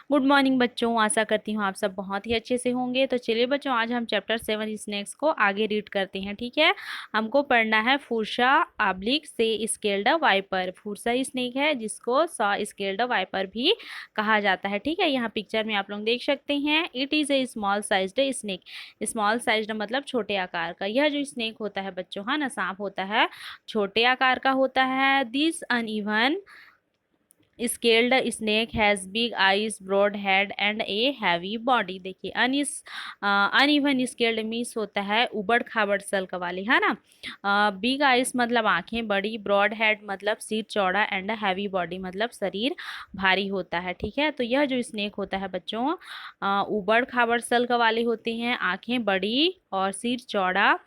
Good morning बच्चों, आशा करती हूँ आप सब बहुत ही अच्छे से होंगे। तो चलिए बच्चों, आज हम चैप्टर 7 स्नेक्स को आगे रीड करते हैं। ठीक है, हमको पढ़ना है फुरसा आब्लिक से स्केल्ड वाइपर। फुरसा स्नेक है जिसको सॉ स्केल्ड वाइपर भी कहा जाता है। ठीक है, यहाँ पिक्चर में आप लोग देख सकते हैं, it is a small sized snake. Small sized मतलब छोटे आकार का। यह जो स्नेक होता है बच्चों, हाँ ना, सांप होता है, छोटे आकार का होता है। This uneven scaled snake has big eyes, broad head and a heavy body. देखिए अनइवन स्केल्ड मीन्स होता है उबड़ खाबड़ सल्क वाली, है ना। बिग आइज मतलब आंखें बड़ी, ब्रॉड हेड मतलब सिर चौड़ा, एंड हैवी बॉडी मतलब शरीर भारी होता है। ठीक है, तो यह जो स्नेक होता है बच्चों, उबड़ खाबड़ सल्क वाले होते हैं, आंखें बड़ी और सिर चौड़ा,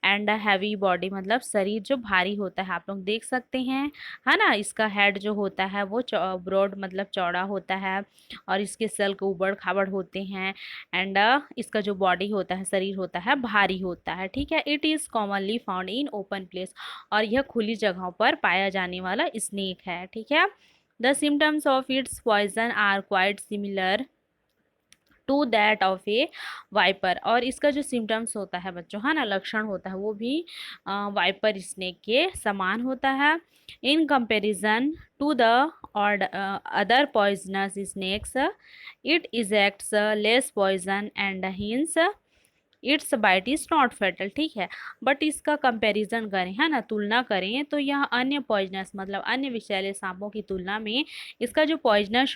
एंड हैवी बॉडी मतलब शरीर जो भारी होता है। आप लोग देख सकते हैं, है ना। इसका हेड जो होता है वो ब्रॉड मतलब चौड़ा होता है, और इसके सल्क ऊबड़ खाबड़ होते हैं, एंड इसका जो बॉडी होता है, शरीर होता है, भारी होता है। ठीक है, it is commonly found in open place, और यह खुली जगहों पर पाया जाने वाला स्नेक है। ठीक है, the symptoms of its poison are quite similar to that of a viper. और इसका जो सिम्टम्स होता है बच्चों, हाँ ना, लक्षण होता है, वो भी वाइपर स्नेक के समान होता है। इन कंपेरिजन टू द और other poisonous snakes, it ejects less poison and hence its bite is not fatal. ठीक है, बट इसका कंपैरिजन करें, है ना, तुलना करें, तो यह अन्य पॉइजनस मतलब अन्य विषैले सांपों की तुलना में इसका जो पॉइजन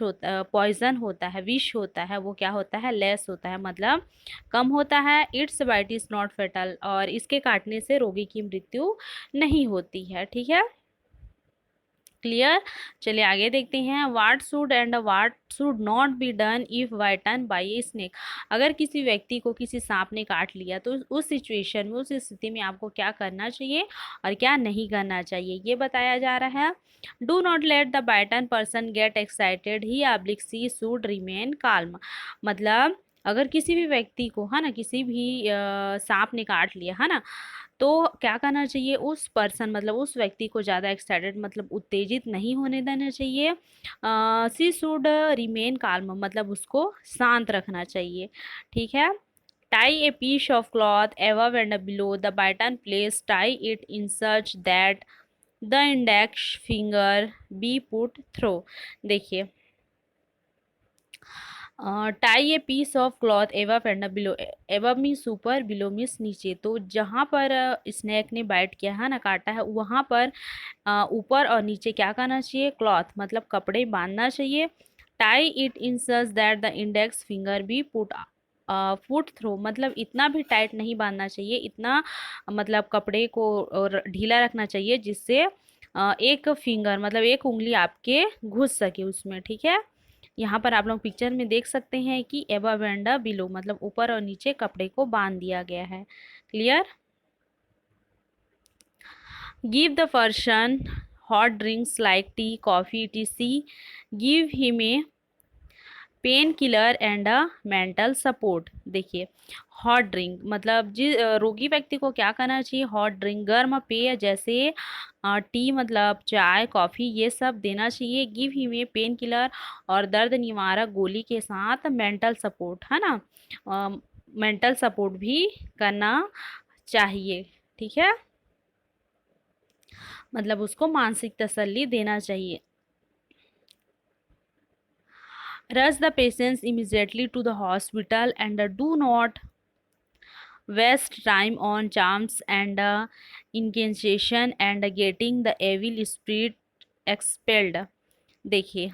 होता है, विष होता है, वो क्या होता है, लेस होता है, मतलब कम होता है। Its bite is not fatal, और इसके काटने से रोगी की मृत्यु नहीं होती है। ठीक है, क्लियर। चलिए आगे देखते हैं, what should and what should not be done if bitten by a snake. अगर किसी व्यक्ति को किसी सांप ने काट लिया तो उस सिचुएशन में, उस स्थिति में आपको क्या करना चाहिए और क्या नहीं करना चाहिए, ये बताया जा रहा है। Do not let the bitten person get excited, he oblique she should remain calm. मतलब अगर किसी भी व्यक्ति को, है ना, किसी भी सांप ने काट लिया, है ना, तो क्या करना चाहिए, उस पर्सन मतलब उस व्यक्ति को ज़्यादा एक्साइटेड मतलब उत्तेजित नहीं होने देना चाहिए। सी शुड रिमेन काल्म मतलब उसको शांत रखना चाहिए। ठीक है, tie a piece of cloth above and below the bitten place, tie it in such that the index finger be put through. देखिए, tie a piece of cloth above and below. Above means ऊपर, below means नीचे। तो जहाँ पर snake ने bite किया है ना, काटा है, वहाँ पर ऊपर और नीचे क्या करना चाहिए, क्लॉथ मतलब कपड़े बांधना चाहिए। Tie it in such that the index finger be put through मतलब इतना भी टाइट नहीं बांधना चाहिए, इतना मतलब कपड़े को और ढीला रखना चाहिए जिससे एक फिंगर मतलब एक उंगली आपके घुस सके उसमें। ठीक है, यहाँ पर आप लोग पिक्चर में देख सकते हैं कि एबव एंड बिलो मतलब ऊपर और नीचे कपड़े को बांध दिया गया है। Clear. Give the person hot drinks like T, coffee, TC. Give him a pain killer and a mental support. देखिए, हॉट ड्रिंक मतलब रोगी व्यक्ति को क्या करना चाहिए, हॉट ड्रिंक गर्म पेय जैसे टी मतलब चाय, कॉफ़ी, ये सब देना चाहिए। Give him a pain killer और दर्द निवारक गोली के साथ मेंटल सपोर्ट, है ना, मेंटल सपोर्ट भी करना चाहिए। ठीक है, मतलब उसको मानसिक तसल्ली देना चाहिए। Rush the patients immediately to the hospital and do not waste time on charms and incantation and getting the evil spirit expelled। देखिए,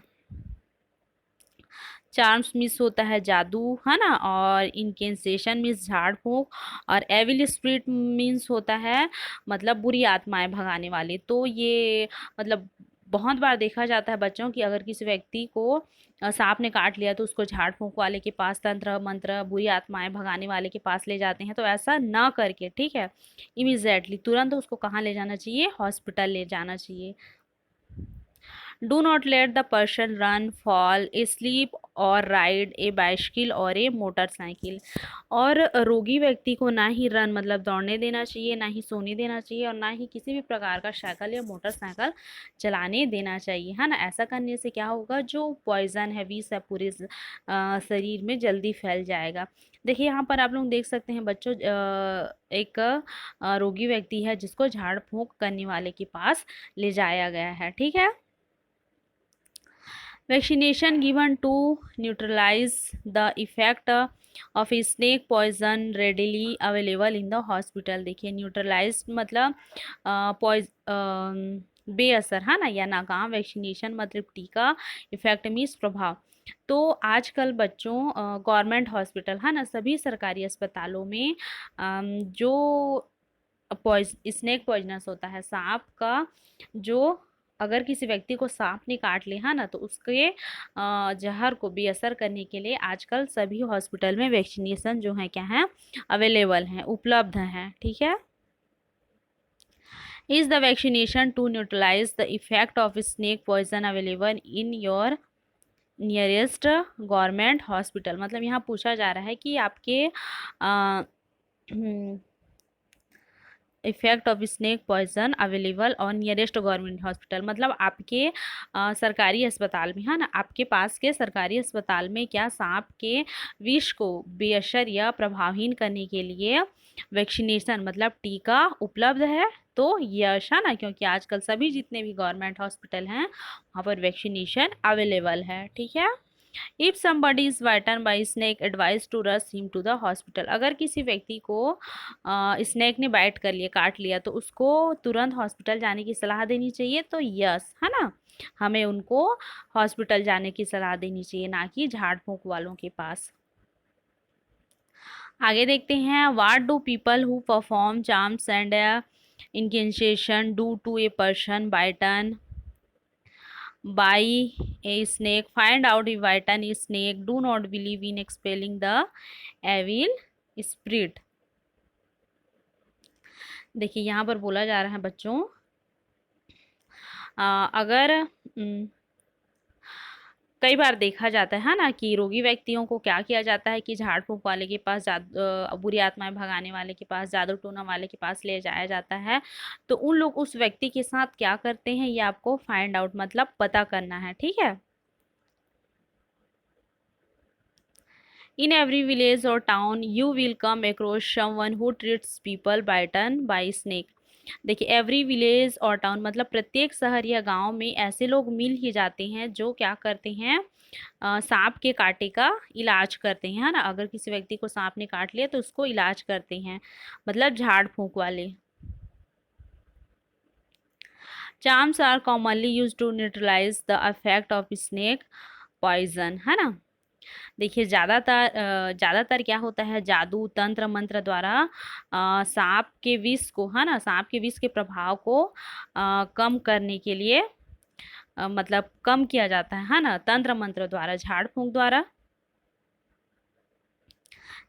चार्म्स मिस होता है जादू, है ना, और इनकेंसेशन मीन्स झाड़ फूँक, और एविल स्पिरिट मीन्स होता है मतलब बुरी आत्माएं भगाने वाली। तो ये मतलब बहुत बार देखा जाता है बच्चों कि अगर किसी व्यक्ति को सांप ने काट लिया तो उसको झाड़ फूँक वाले के पास, तंत्र मंत्र बुरी आत्माएं भगाने वाले के पास ले जाते हैं। तो ऐसा ना करके, ठीक है, इमीजिएटली तुरंत उसको कहाँ ले जाना चाहिए, हॉस्पिटल ले जाना चाहिए। Do not let the person run, fall, sleep और राइड ए बाइसिकल और ए मोटरसाइकिल। और रोगी व्यक्ति को ना ही रन मतलब दौड़ने देना चाहिए, ना ही सोने देना चाहिए, और ना ही किसी भी प्रकार का साइकिल या मोटरसाइकिल चलाने देना चाहिए, है ना। ऐसा करने से क्या होगा, जो पॉइजन है, विष है, पूरे शरीर में जल्दी फैल जाएगा। देखिए यहाँ पर आप लोग देख सकते हैं बच्चों, एक रोगी व्यक्ति है जिसको झाड़ फूंक करने वाले के पास ले जाया गया है, ठीक है। Vaccination given to neutralize the effect of snake poison readily available in the hospital। देखिए न्यूट्रलाइज मतलब बेअसर, है ना, या नाकाम। वैक्सीनेशन मतलब टीका, इफेक्ट मीन्स प्रभाव। तो आजकल बच्चों गवर्नमेंट हॉस्पिटल, है ना, सभी सरकारी अस्पतालों में जो स्नेक पॉइजनस होता है, सांप का, जो अगर किसी व्यक्ति को सांप ने काट लिया ना, तो उसके जहर को बेअसर करने के लिए आजकल सभी हॉस्पिटल में वैक्सीनेशन जो है क्या है, अवेलेबल हैं, उपलब्ध हैं, ठीक है। Is the vaccination to neutralise the effect of snake poison available in your nearest government hospital. मतलब यहाँ पूछा जा रहा है कि आपके effect of snake poison available और नियरेस्ट गवर्नमेंट हॉस्पिटल, मतलब आपके सरकारी अस्पताल में, है ना, आपके पास के सरकारी अस्पताल में क्या सांप के विष को बेअसर या प्रभावहीन करने के लिए वैक्सीनेशन मतलब टीका उपलब्ध है। तो यश, है ना, क्योंकि आजकल सभी जितने भी गवर्नमेंट हॉस्पिटल हैं वहाँ पर वैक्सीनेशन अवेलेबल है, ठीक है। If somebody is bitten by snake advise to rush him to the hospital। अगर किसी व्यक्ति को स्नेक ने बाइट कर लिया, काट लिया, तो उसको तुरंत हॉस्पिटल जाने की सलाह देनी चाहिए। तो यस, है ना, हमें उनको हॉस्पिटल जाने की सलाह देनी चाहिए, ना कि झाड़ फूंक वालों के पास। आगे देखते हैं, what do people who perform charms and incantation do to a person bitten by a snake, find out if bitten is snake, do not believe in expelling the evil spirit। देखिए यहाँ पर बोला जा रहा है बच्चों, अगर कई बार देखा जाता है ना कि रोगी व्यक्तियों को क्या किया जाता है कि झाड़ फूंक वाले के पास, बुरी आत्माएं भगाने वाले के पास, जादू टोना वाले के पास ले जाया जाता है। तो उन लोग उस व्यक्ति के साथ क्या करते हैं, ये आपको फाइंड आउट मतलब पता करना है, ठीक है। In every village or town you will come across someone who treats people bitten by snake। देखिए एवरी विलेज और टाउन मतलब प्रत्येक शहर या गांव में ऐसे लोग मिल ही जाते हैं जो क्या करते हैं, सांप के कांटे का इलाज करते हैं, है ना। अगर किसी व्यक्ति को सांप ने काट लिया तो उसको इलाज करते हैं, मतलब झाड़ फूंक वाले। Charms are commonly used to neutralise the effect of snake poison, है ना। देखिए ज़्यादातर क्या होता है, जादू तंत्र मंत्र द्वारा सांप के विष को, है ना, सांप के विष के प्रभाव को कम करने के लिए मतलब कम किया जाता है ना, तंत्र मंत्र द्वारा, झाड़ फूंक द्वारा।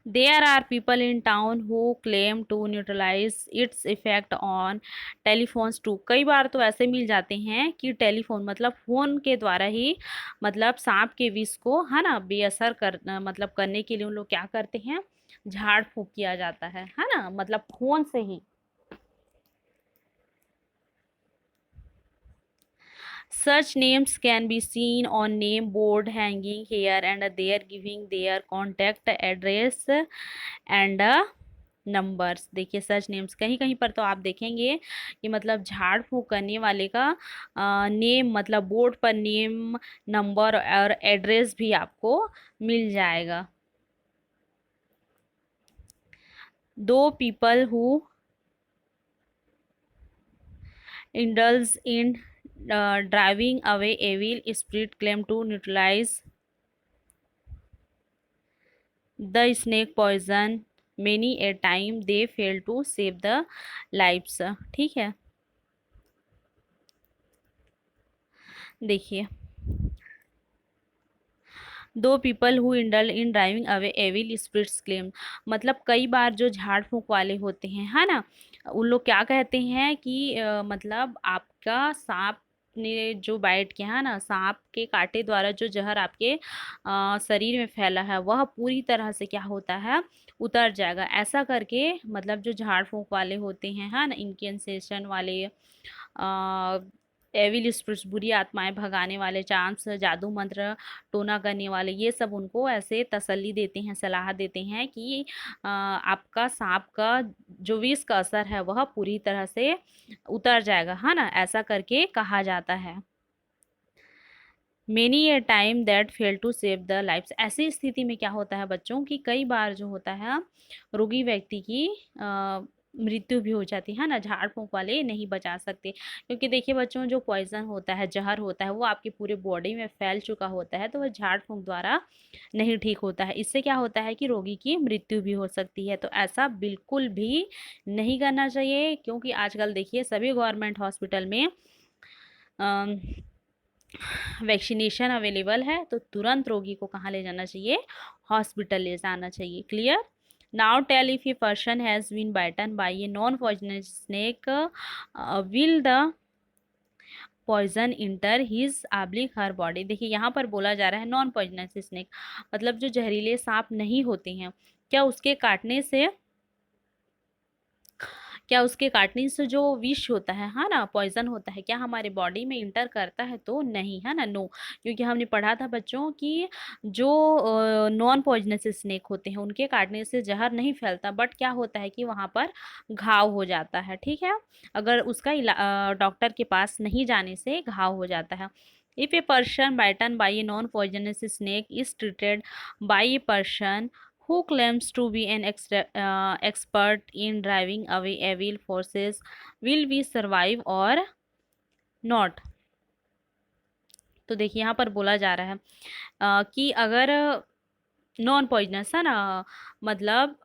There are people in town who claim to neutralize its effect on telephones too। कई बार तो ऐसे मिल जाते हैं कि टेलीफोन मतलब फ़ोन के द्वारा ही मतलब सांप के विष को, है ना, बेअसर कर मतलब करने के लिए उन लोग क्या करते हैं, झाड़ फूंक किया जाता है ना, मतलब फ़ोन से ही। Such names can be seen on name board hanging here and there giving their contact address and numbers. देखिए सच नेम्स कहीं कहीं पर तो आप देखेंगे कि मतलब झाड़ फूंक करने वाले का नेम मतलब बोर्ड पर नेम, नंबर और एड्रेस भी आपको मिल जाएगा। दो people who indulge in driving away evil spirit claim to neutralize the snake poison, many a time they fail to save the lives। ठीक है, देखिए do people who indulge in driving away evil spirits claim, मतलब कई बार जो झाड़ फूंक वाले होते हैं, है ना, उन लोग क्या कहते हैं कि मतलब आपका सांप ने जो बाइट किया है ना, सांप के कांटे द्वारा जो जहर आपके शरीर में फैला है वह पूरी तरह से क्या होता है, उतर जाएगा। ऐसा करके मतलब जो झाड़ फूंक वाले होते हैं, है ना, इनकेंसेशन वाले, एविल स्पिरिट्स, बुरी आत्माएं भगाने वाले, चांस, जादू मंत्र टोना करने वाले, ये सब उनको ऐसे तसल्ली देते हैं, सलाह देते हैं कि आपका सांप का जो विष का असर है वह पूरी तरह से उतर जाएगा, है ना, ऐसा करके कहा जाता है। Many a time that fail to save the lifes, ऐसी स्थिति में क्या होता है बच्चों की कई बार जो होता है रोगी व्यक्ति की मृत्यु भी हो जाती है ना, झाड़ फूंक वाले नहीं बचा सकते। क्योंकि देखिए बच्चों, जो पॉइजन होता है, जहर होता है, वो आपकी पूरे बॉडी में फैल चुका होता है, तो वह झाड़ फूंक द्वारा नहीं ठीक होता है। इससे क्या होता है कि रोगी की मृत्यु भी हो सकती है। तो ऐसा बिल्कुल भी नहीं करना चाहिए, क्योंकि आजकल देखिए सभी गवर्नमेंट हॉस्पिटल में वैक्सीनेशन अवेलेबल है, तो तुरंत रोगी को कहाँ ले जाना चाहिए, हॉस्पिटल ले जाना चाहिए। Clear? Now tell if a person has been bitten by a non poisonous snake, will the poison enter his oblique her body. देखिए यहाँ पर बोला जा रहा है नॉन पॉइजनस स्नेक, मतलब जो जहरीले सांप नहीं होते हैं, क्या उसके काटने से जो विष होता है ना, पॉइजन होता है, क्या हमारे बॉडी में इंटर करता है? तो नहीं, है ना, नो। क्योंकि हमने पढ़ा था बच्चों कि जो नॉन पॉइजनस स्नेक होते हैं उनके काटने से जहर नहीं फैलता, बट क्या होता है कि वहाँ पर घाव हो जाता है। ठीक है, अगर उसका डॉक्टर के पास नहीं जाने से घाव हो जाता है। If a person bitten by a non poisonous snake is treated by a person who claims to be an expert in driving away evil forces, will we survive or not? तो देखिए यहाँ पर बोला जा रहा है कि अगर नॉन पॉइजनस है ना, मतलब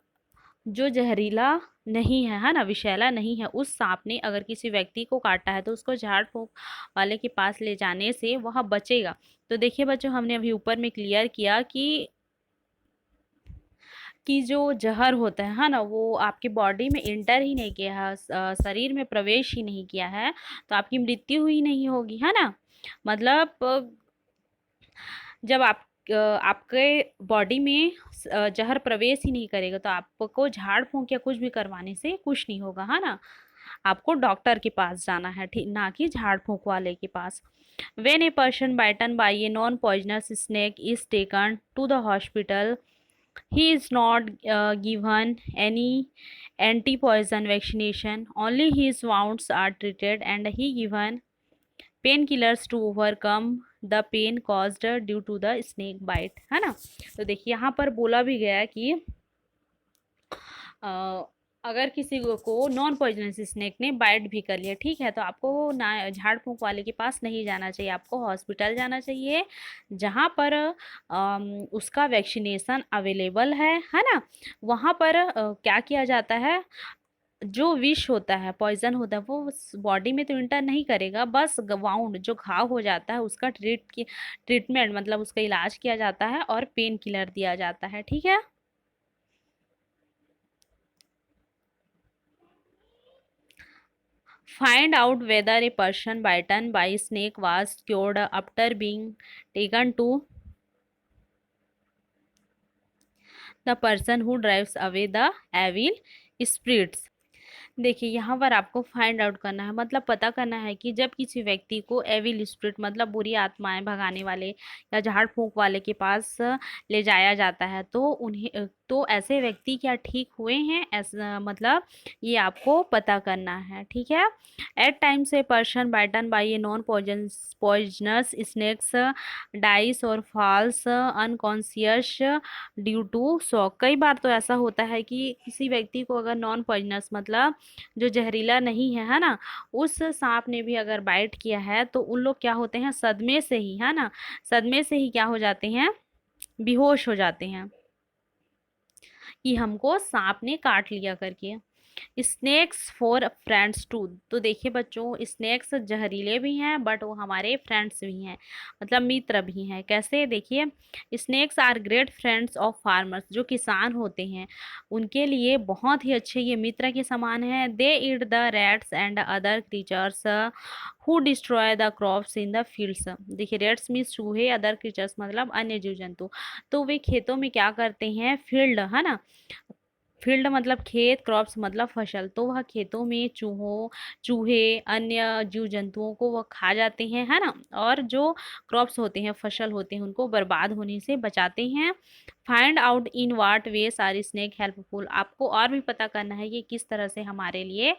जो जहरीला नहीं है ना, विषैला नहीं है, उस सांप ने अगर किसी व्यक्ति को काटा है तो उसको झाड़ फूंक वाले के पास ले जाने से वह बचेगा। तो देखिए बच्चों, हमने अभी ऊपर में क्लियर किया कि जो जहर होता है ना, वो आपकी बॉडी में इंटर ही नहीं किया है, शरीर में प्रवेश ही नहीं किया है, तो आपकी मृत्यु ही नहीं होगी, है ना। मतलब जब आपके बॉडी में जहर प्रवेश ही नहीं करेगा तो आपको झाड़ फूंक या कुछ भी करवाने से कुछ नहीं होगा, है ना। आपको डॉक्टर के पास जाना है, ठीक, ना कि झाड़ फूंक वाले के पास। When a person bitten by a non-poisonous snake is taken to the hospital, he is not given any anti-poison vaccination. Only his wounds are treated and he given painkillers to overcome the pain caused due to the snake bite, है ना। तो देखिए यहाँ पर बोला भी गया कि अगर किसी को नॉन पॉइजनस स्नेक ने बाइट भी कर लिया, ठीक है, तो आपको ना झाड़ फूंक वाले के पास नहीं जाना चाहिए, आपको हॉस्पिटल जाना चाहिए जहाँ पर उसका वैक्सीनेशन अवेलेबल है ना। वहाँ पर क्या किया जाता है, जो विष होता है, पॉइजन होता है, वो बॉडी में तो इंटर नहीं करेगा, बस वाउंड जो घाव हो जाता है उसका ट्रीटमेंट मतलब उसका इलाज किया जाता है और पेन किलर दिया जाता है। ठीक है, find out whether a person bitten by a snake was cured after being taken to the person who drives away the evil spirits। देखिए यहाँ पर आपको फाइंड आउट करना है, मतलब पता करना है कि जब किसी व्यक्ति को एविल स्पिरिट मतलब बुरी आत्माएं भगाने वाले या झाड़ फूंक वाले के पास ले जाया जाता है तो उन्हें तो ऐसे व्यक्ति क्या ठीक हुए हैं, ऐसा मतलब ये आपको पता करना है। ठीक है, at times a person bitten by a non poisonous snakes dies और falls unconscious due to shock. कई बार तो ऐसा होता है कि किसी व्यक्ति को अगर नॉन पॉइजनस मतलब जो जहरीला नहीं है ना, उस सांप ने भी अगर बाइट किया है तो उन लोग क्या होते हैं, सदमे से ही, है ना, सदमे से ही क्या हो जाते हैं, बेहोश हो जाते हैं कि हमको सांप ने काट लिया करके। Snakes for friends too. तो देखिए बच्चों, स्नेक्स जहरीले भी हैं बट वो हमारे फ्रेंड्स भी हैं, मतलब मित्र भी हैं। कैसे? देखिए, snakes are great friends of farmers. जो किसान होते हैं उनके लिए बहुत ही अच्छे ये मित्र के समान हैं। They eat the rats and other creatures who destroy the crops in the fields. देखिए, रेट्स मीन्स चूहे, अदर क्रीचर्स मतलब अन्य जीव जंतु। तो वे खेतों में क्या करते हैं? फील्ड है ना, फील्ड मतलब खेत, क्रॉप्स मतलब फसल। तो वह खेतों में चूहे अन्य जीव जंतुओं को वह खा जाते हैं, है ना, और जो क्रॉप्स होते हैं, फसल होते हैं, उनको बर्बाद होने से बचाते हैं। Find out in what ways are snake helpful. आपको और भी पता करना है कि किस तरह से हमारे लिए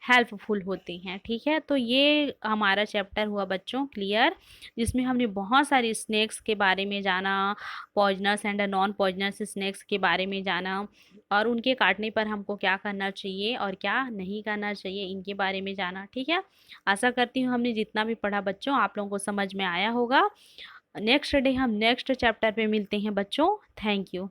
हेल्पफुल होते हैं। ठीक है, तो ये हमारा चैप्टर हुआ बच्चों क्लियर, जिसमें हमने बहुत सारी स्नेक्स के बारे में जाना, poisonous and non poisonous snacks के बारे में जाना, और उनके काटने पर हमको क्या करना चाहिए और क्या नहीं करना चाहिए, इनके बारे में जाना। ठीक है, आशा करती हूँ हमने जितना भी पढ़ा बच्चों आप लोगों को समझ में आया होगा। नेक्स्ट डे हम नेक्स्ट चैप्टर पे मिलते हैं बच्चों। Thank you.